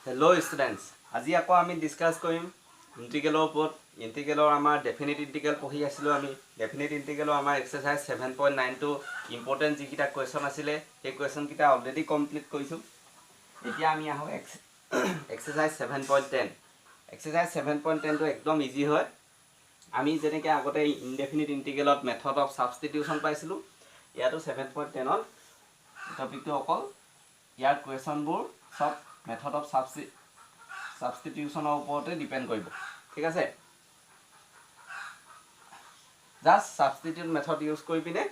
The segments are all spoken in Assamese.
Hello students, আজি আকৌ আমি ডিসকাস কৰিম ইন্টিগ্ৰেলৰ ওপৰত। ইন্টিগ্ৰেলৰ আমাৰ ডেফিনিট ইন্টিগ্ৰেল পঢ়ি আছিলোঁ আমি। ডেফিনিট ইন্টিগ্ৰেলৰ আমাৰ এক্সাৰসাইজ 7.9 ইম্পৰ্টেণ্ট যিকেইটা কুৱেশ্যন আছিলে সেই কুৱেশ্যনকেইটা অলৰেডি কমপ্লিট কৰিছোঁ। এতিয়া আমি আহোঁ এক্সাৰসাইজ 7.10। এক্সাৰসাইজ 7.10টো একদম ইজি হয়। আমি যেনেকৈ আগতে ইনডেফিনিট ইন্টিগ্ৰেলত মেথড অফ ছাবষ্টিটিউশ্যন পাইছিলোঁ, ইয়াতো 7.10ত টপিকটো অকল ইয়াৰ কুৱেশ্যনবোৰ সব মেথড অফ ছাবষ্টিটিউশ্যনৰ ওপৰতে ডিপেণ্ড কৰিব। ঠিক আছে, জাষ্ট ছাবষ্টিটিউট মেথড ইউজ কৰি পিনে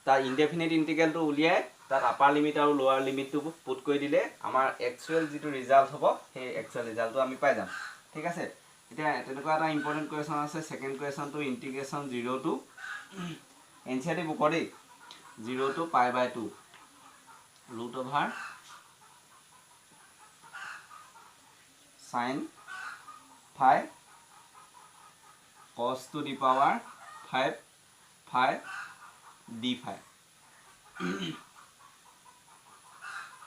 তাৰ ইনডেফিনিট ইন্টিগ্ৰেলটো উলিয়াই তাত আপাৰ লিমিট আৰু লোৱাৰ লিমিটটো পুট কৰি দিলে আমাৰ একচুৱেল যিটো ৰিজাল্ট হ'ব সেই একচুৱেল ৰিজাল্টটো আমি পাই যাম। ঠিক আছে, এতিয়া তেনেকুৱা এটা ইম্পৰ্টেণ্ট কুৱেশ্যন আছে। ছেকেণ্ড কুৱেশ্যনটো ইণ্টিগ্ৰেশ্যন 0 to এনচিআৰটি বুকৰ দেই, 0 to π/2 √/ sin phi cos to the power 5 phi d phi।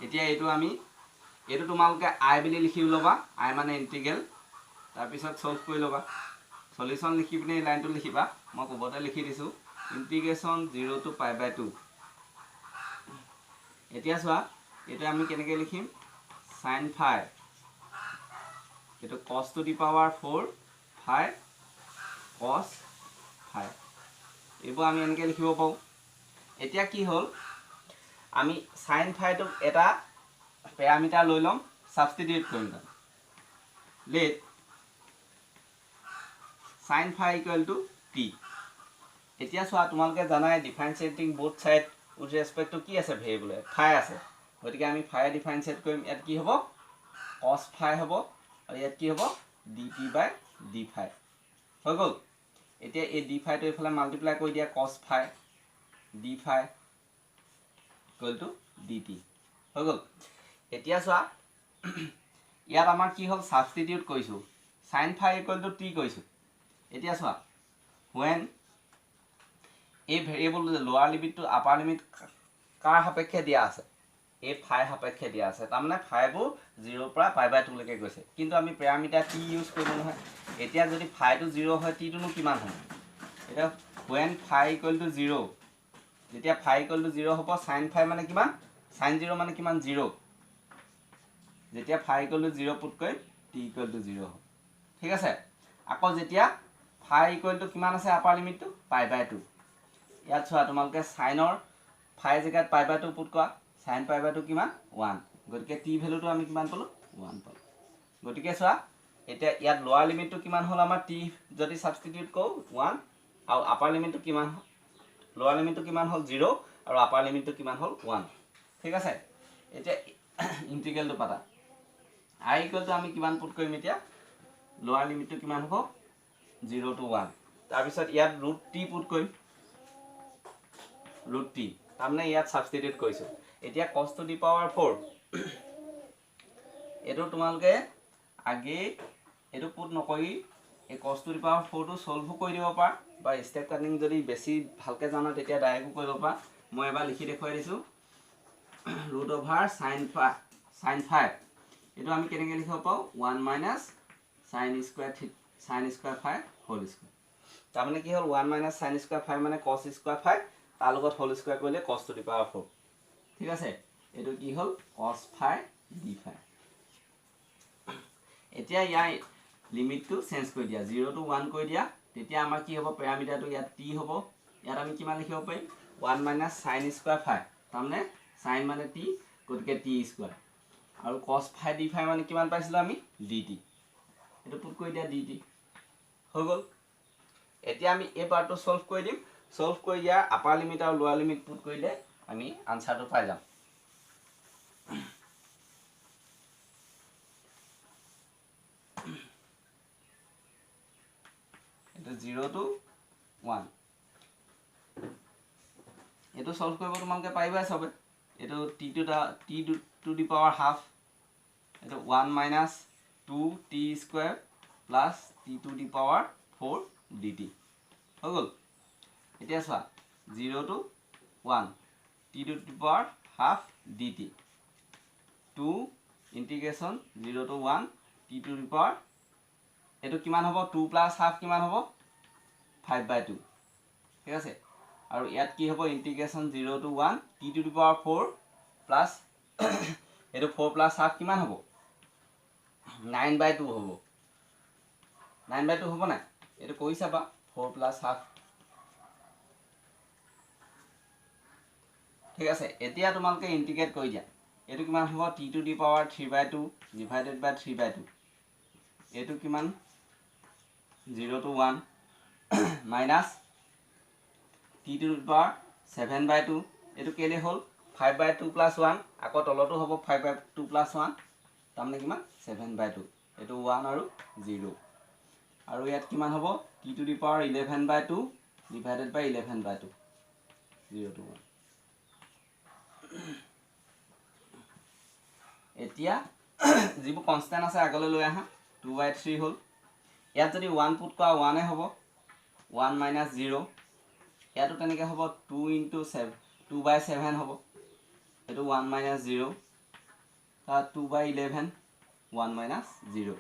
এতিয়া এইটো তোমালোকে আই বুলি লিখি ল'বা। আই মানে ইণ্টিগ্ৰেল, তাৰপিছত সলভ কৰি ল'বা। সলিউশ্যন লিখি পিনে এই লাইনটো লিখিবা। মই ক'বতে লিখি দিছোঁ ইণ্টিগ্ৰেশ্যন 0 to π/2। এতিয়া চোৱা, এইটো আমি কেনেকৈ লিখিম? sin phi, এইটো cos to the power 4 phi cos phi, এইবোৰ আমি এনেকৈ লিখিব পাৰোঁ। এতিয়া কি হ'ল, আমি sin phi টোক এটা পেৰামিটাৰ লৈ ল'ম, ছাবষ্টিটিউট কৰিম তাত। Let sin phi = t। এতিয়া চোৱা, তোমালোকে জানাই differentiating both side with respect to কি আছে? ভেৰিয়েবল ফাই আছে। গতিকে আমি ফাই ডিফাৰেঞ্চিয়েট কৰিম। ইয়াত কি হ'ব? cos phi হ'ব, আৰু ইয়াত কি হ'ব? dt/d phi হৈ গ'ল। এতিয়া এই d phi টো এইফালে মাল্টিপ্লাই কৰি দিয়া, cos phi d phi = dt হৈ গ'ল। এতিয়া চোৱা, ইয়াত আমাৰ কি হ'ল? ছাবষ্টিটিউট কৰিছোঁ, sin phi = t কৰিছোঁ। এতিয়া চোৱা, when এই ভেৰিয়েবল লোৱাৰ লিমিটটো আপাৰ লিমিট কাৰ সাপেক্ষে দিয়া আছে? এই ফাই সাপেক্ষে দিয়া আছে। তাৰমানে ফাইবোৰ 0 পৰা π/2 লৈকে গৈছে, কিন্তু আমি পেৰামিটাৰ টি ইউজ কৰিলোঁ নহয়। এতিয়া যদি ফাইটো 0 হয়, টিটোনো কিমান হয়? এতিয়া when phi = 0, যেতিয়া phi = 0 হ'ব, sin phi মানে কিমান? sin 0 মানে কিমান? 0। যেতিয়া phi = 0 পুট কৰিম, t = 0 হ'ব। ঠিক আছে, আকৌ যেতিয়া phi = কিমান আছে? আপাৰ লিমিটটো π/2। ইয়াত চোৱা, তোমালোকে চাইনৰ ফাই জেগাত π/2 পুট কৰা। sin π/2 কিমান? 1। গতিকে টি ভেলুটো আমি কিমান পালোঁ? 1 পালোঁ। গতিকে চোৱা, এতিয়া ইয়াত লোৱাৰ লিমিটটো কিমান হ'ল? আমাৰ টি যদি ছাবষ্টিটিউট কৰোঁ 1, আৰু আপাৰ লিমিটটো কিমান? লোৱাৰ লিমিটটো কিমান হ'ল? 0, আৰু আপাৰ লিমিটটো কিমান হ'ল? 1। ঠিক আছে, এতিয়া ইণ্টিগ্ৰেলটো পাতা। আই = আমি কিমান পুট কৰিম? এতিয়া লোৱাৰ লিমিটটো কিমান হ'ব? 0 to 1। তাৰপিছত ইয়াত √t পুট কৰিম, √t, তাৰমানে ইয়াত ছাবষ্টিটিউট কৰিছোঁ। এতিয়া cos to the power 4, এইটো তোমালোকে আগেই এইটো পুট নকৰি এই cos to the power 4টো সলভো কৰি দিব পাৰা, বা ষ্টেপ কাটিং যদি বেছি ভালকৈ জানা তেতিয়া ডাইৰেক্টও কৰিব পাৰা। মই এবাৰ লিখি দেখুৱাই দিছোঁ, √/ sin phi এইটো আমি কেনেকৈ লিখিব পাৰোঁ? 1 - sin square phi whole square. তাৰমানে কি হ'ল? 1 - sin square phi মানে cos square phi, তাৰ লগত হোল স্কুৱেৰ কৰিলে cos to the power 4। ঠিক আছে, এইটো কি হ'ল? cos phi d phi। এতিয়া ইয়াৰ লিমিটটো চেঞ্জ কৰি দিয়া, 0 to 1 কৰি দিয়া। তেতিয়া আমাৰ কি হ'ব? পেৰামিটাৰটো ইয়াত t হ'ব। ইয়াত আমি কিমান লিখিব পাৰিম? 1 - sin square phi, তাৰমানে sin মানে t, গতিকে t²। আৰু cos phi d phi মানে কিমান পাইছিলোঁ আমি? dt। এইটো পুট কৰি দিয়া, dt হৈ গ'ল। এতিয়া আমি এই পাৰ্টটো সলভ কৰি দিম। সলভ কৰি ইয়াৰ আপাৰ লিমিট আৰু লোৱাৰ লিমিট পুট কৰিলে আমি আনচাৰটো পাই যাম। এইটো 0 to 1, এইটো সলভ কৰিব তোমালোকে পাৰিবাই চবে। এইটো t to the power ½ এইটো 1 - 2t² + t to the power 4 dt হৈ গ'ল। এতিয়া চোৱা, 0 to 1 t to the power ½ dt, 2 integration 0 to 1 t to the power এইটো কিমান হ'ব 2 plus half কিমান হ'ব 5/2 ঠিক আছে আৰু ইয়াত কি হ'ব integration 0 to 1 t to the power 4 plus এইটো 4 plus half কিমান হ'ব 9/2 হ'ব 9/2 হ'ব না এইটো কৈ চাবা 4 plus half ঠিক আছে এতিয়া তোমালোকে ইন্টিগ্ৰেট কৰি দিয়া এইটো কিমান হ'ব t to the power 3/2 divided by 3/2 এইটো কিমান 0 to 1 minus t to the power 7/2 এইটো কেলে হ'ল 5/2 plus 1 আকৌ তলতো হ'ব 5/2 plus 1 তাৰমানে কিমান 7/2 এইটো 1 আৰু 0 আৰু ইয়াত কিমান হ'ব t to the power 11/2 divided by 11/2 0 to 1 এতিয়া যিবোৰ কনস্ট্যান্ট আছে আগলৈ লৈ আহা 2/3 হ'ল ইয়াত যদি 1 পুট কৰা 1 এ হ'ব 1 minus 0 ইয়াতো তেনেকৈ হ'ব 2 into 7 2/7 হ'ব এইটো 1 minus 0 তাৰ 2/11 1 minus 0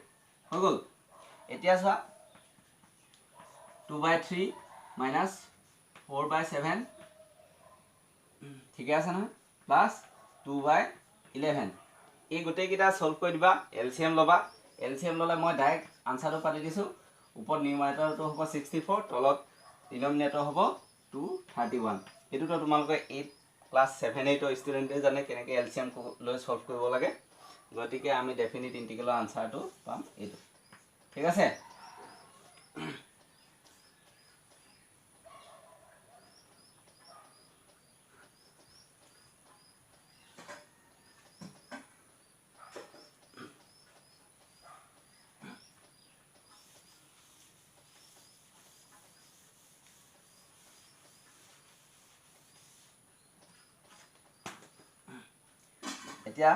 হৈ গ'ল এতিয়া চোৱা 2/3 minus 4/7 ঠিকে আছে নহয় প্লাছ 2/11 এই গোটেইকেইটা সলভ কৰি দিবা এলচিএম ল'বা এলচিএম ল'লে মই ডাইৰেক্ট আনসাৰটো পাতি দিছোঁ ওপৰত নিউমাৰেটৰটো হ'ব 64 তলত ডিনমিনেটৰ হ'ব 231 এইটোতো তোমালোকে 8 ক্লাছ 7-8 ষ্টুডেণ্টে জানে কেনেকৈ এলচিএম লৈ সলভ কৰিব লাগে গতিকে আমি ডেফিনিট ইন্টিগ্ৰেলৰ আনসাৰটো পাম এইটো ঠিক আছে এতিয়া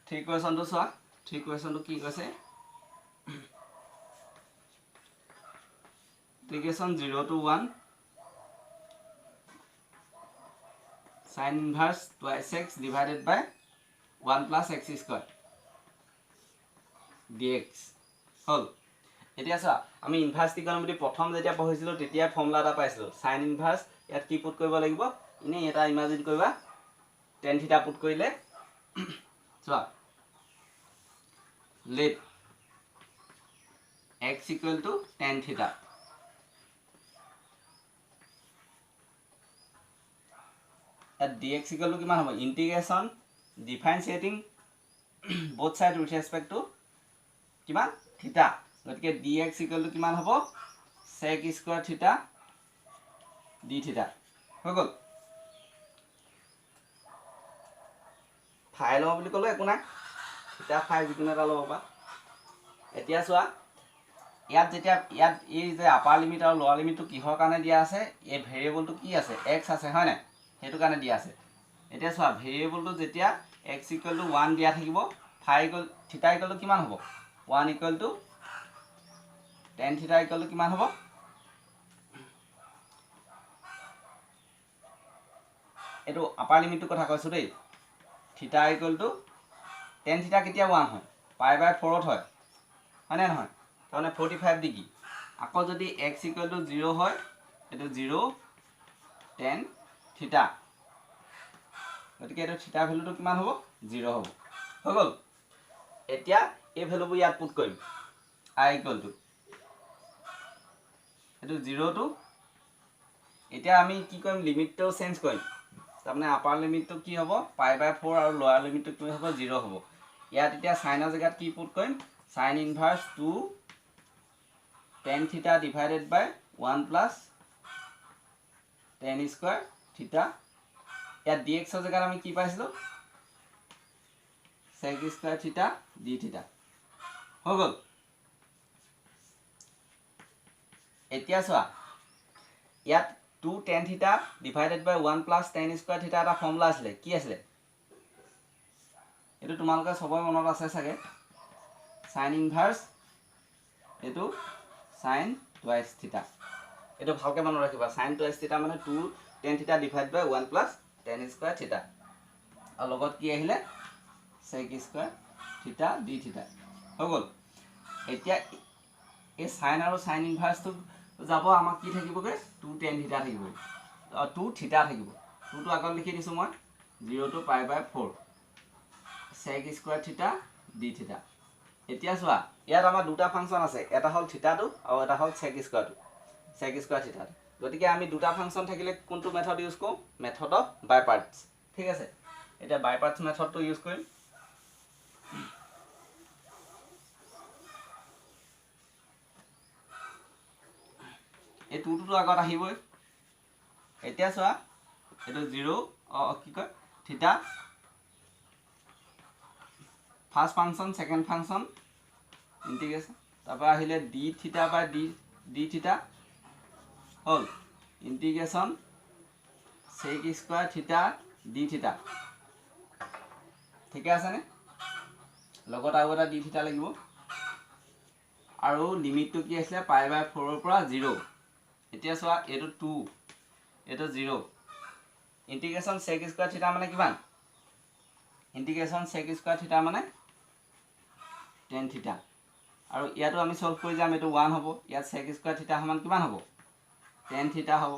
ঠিক কোৱেশ্যনটো চোৱা ঠিক কোৱেশ্যনটো কি কৈছে ইন্টিগ্ৰেশ্যন 0 to 1 sin inverse twice x divided by 1 plus x square dx হল এতিয়া চোৱা আমি ইনভাৰ্স ত্ৰিকোণমিতি প্ৰথম যেতিয়া পঢ়িছিলো তেতিয়া ফৰ্মুলা এটা পাইছিলো sin inverse ইয়াত কি পুট কৰিব লাগিব ইনে এটা ইমাজিন কৰিবা tan theta পুট কৰিলে চোৱা let x equal to tan theta at dx equal to কিমান হ'ব ইন্টিগ্ৰেশ্যন ডিফাৰেন্সিয়েটিং both side with respect to কিমান থিটা গতিকে dx equal to কিমান হ'ব sec square theta d theta হৈ গ'ল ফাই লওঁ বুলি ক'লে একো নাই থিটা ফাই যিকোনো এটা ল'ব পাৰা এতিয়া চোৱা ইয়াত যেতিয়া ইয়াত এই যে আপাৰ লিমিট আৰু লোৱাৰ লিমিটটো কিহৰ কাৰণে দিয়া আছে এই ভেৰিয়েবলটো কি আছে x আছে হয় নাই সেইটো কাৰণে দিয়া আছে এতিয়া চোৱা ভেৰিয়েবলটো যেতিয়া x equal to 1 দিয়া থাকিব ফাই ইকুৱেল থিটা ইকুৱেল টু কিমান হ'ব 1 equal to tan theta equal to কিমান হ'ব এটো আপাৰ লিমিটটো কথা কৈছো দেই থিটা ইকুৱেল টু tan theta কেতিয়া 1 হয় π/4 হয় হয় না নহয় তাৰমানে 45 ডিগ্ৰী আকৌ যদি x equal to 0 হয় এটো 0 tan theta গতিকে এটো থিটা ভ্যালুটো কিমান হ'ব 0 হ'ব হৈ গ'ল এতিয়া এই ভ্যালুবোৰ ইয়াত পুট কৰিম i equal to এটো 0 to এতিয়া আমি কি কৰিম লিমিটটো চেঞ্জ কৰিম তাৰমানে আপাৰ লিমিটটো কি হ'ব π/4 আৰু লোৱাৰ লিমিটটো কি হ'ব 0 হ'ব ইয়াত এতিয়া সাইনৰ জায়গাত কি পুট কৰিম sin inverse 2 tan theta divided by 1 plus tan square theta ইয়াত dx ৰ জায়গাত আমি কি পাইছিলো sec square theta d theta হৈ গ'ল এতিয়া চোৱা ইয়াত 2 tan theta divided by 1 plus tan square theta এটা ফৰ্মুলা আছিল কি আছিল এটো তোমালোকে সবই মনত আছে সাগে sin inverse এটো sin twice theta এটো ভালকে মনত ৰাখিবা sin twice theta মানে 2 tan theta divided by 1 plus tan square theta আৰু লগত কি আহিলে sec square theta d theta হৈ গ'ল এতিয়া এই sin আৰু sin inverse তো যাব আমাক কি থাকিবগে 2 tan theta থাকিব 2 theta থাকিব 2 তো আগত লিখি দিছো মই 0 to pi by 4 sec square theta d theta এতিয়া চোৱা ইয়াত আমাৰ দুটা ফাংচন আছে এটা হল থিটা টো আৰু এটা হল sec square theta গতিকে আমি দুটা ফাংচন থাকিলে কোনটো মেথড ইউজ কৰো মেথড অফ বাই পাৰ্টস ঠিক আছে এটা বাই পাৰ্টস মেথডটো ইউজ কৰিম এই 2 টো আগত আহিবই এতিয়া চোৱা এটো 0 কি কয় থিটা first function second function integration তারপর আহিলে d থিটা বাই d থিটা হল ইন্টিগ্রেশন sec স্কয়ার থিটা d থিটা ঠিক আছে নে লগত আৰু এটা d থিটা লাগিব আৰু লিমিট তো কি আছে পাই বাই 4 ৰ পৰা 0 এতিয়া চোৱা এটো 2 এটো 0 ইন্টিগ্রেশন sec স্কয়ার থিটা মানে কিমান ইন্টিগ্রেশন sec স্কয়ার থিটা মানে tan theta আৰু ইয়াটো আমি সলভ কৰি যাম এটো 1 হ'ব ইয়াত sec স্কয়ার থিটা সমান কিমান হ'ব tan theta হ'ব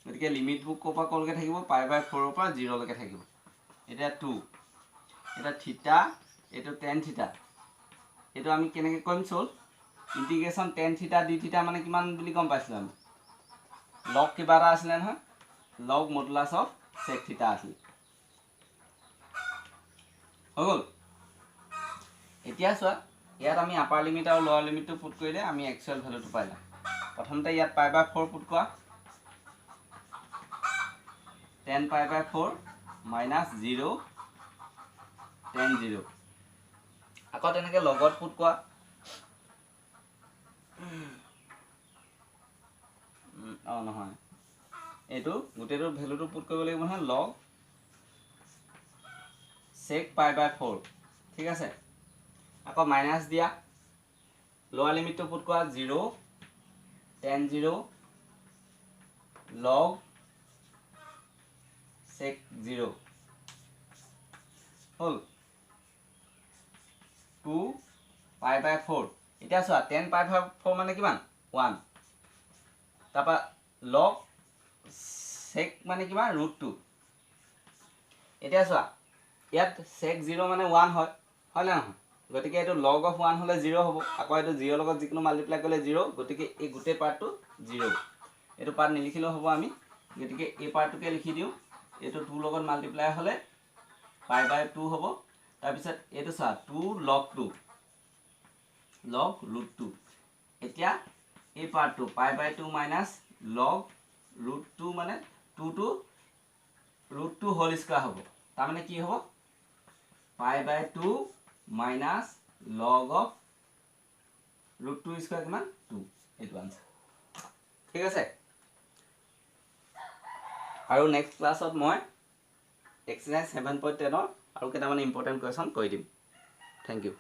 গতিকে লিমিট বুক কোপা কলকে থাকিব পাই বাই 4 ৰ পৰা 0 লৈকে থাকিব এটা 2 এটা থিটা এটো tan theta এটো আমি কেনেকৈ কৰিম solve integration tan theta d theta মানে কিমান বুলি গম পাইছিল আমি log কিবা এটা আছিল নহয় log modulus of sec theta আছিল হল এতিয়া চোৱা ইয়াত আমি আপাৰ লিমিট আৰু লোৱাৰ লিমিটটো পুট কৰিলে আমি একচুয়াল ভ্যালুটো পাইলাম প্ৰথমতে ইয়াত পাই বাই 4 পুট কৰা 10 পাই বাই 4 minus 0 tan 0 আকৌ তেনেকৈ লগত পুট কৰা নহয় এটো গুটেটো ভ্যালুটো পুট কৰিব লাগিব নহয় log sec pi by 4 ঠিক আছে আকৌ মাইনাস দিয়া লোৱাৰ লিমিটটো পুট কৰা 0 tan 0 log sec 0 hall 2 pi by 4 এতিয়া চোৱা 10 pi by 4 মানে কিমান 1 তাপা log sec মানে কিমান √2 এতিয়া চোৱা ইয়াত sec 0 মানে 1 হয় হয় না গতিকে এটো log of 1 হলে 0 হ'ব আকৌ এটো 0 লগত যিকোনো মাল্টিপ্লাই কৰিলে 0 গতিকে এই গুটে পাৰ্টটো 0 এটো পাৰ্ট নিলিখিলেও হ'ব আমি গতিকে এই পাৰ্টটোকে লিখি দিও এটো 2 লগত মাল্টিপ্লাই হলে pi by 2 হ'ব তাৰ পিছত এটো চা 2 log 2 log √2 এতিয়া এই পাৰ্টটো pi by 2 minus log √2 মানে 2 to √2 হোল স্কয়ার হ'ব তাৰ মানে কি হ'ব pi by 2 minus log of √2 square কিমান 2 এইটো আনসার ঠিক আছে আৰু নেক্সট ক্লাছত মই এক্সাৰসাইজ 7.10 আৰু কেইটামান ইম্পৰ্টেন্ট কোৱেশ্চন কৈ দিম থ্যাংক ইউ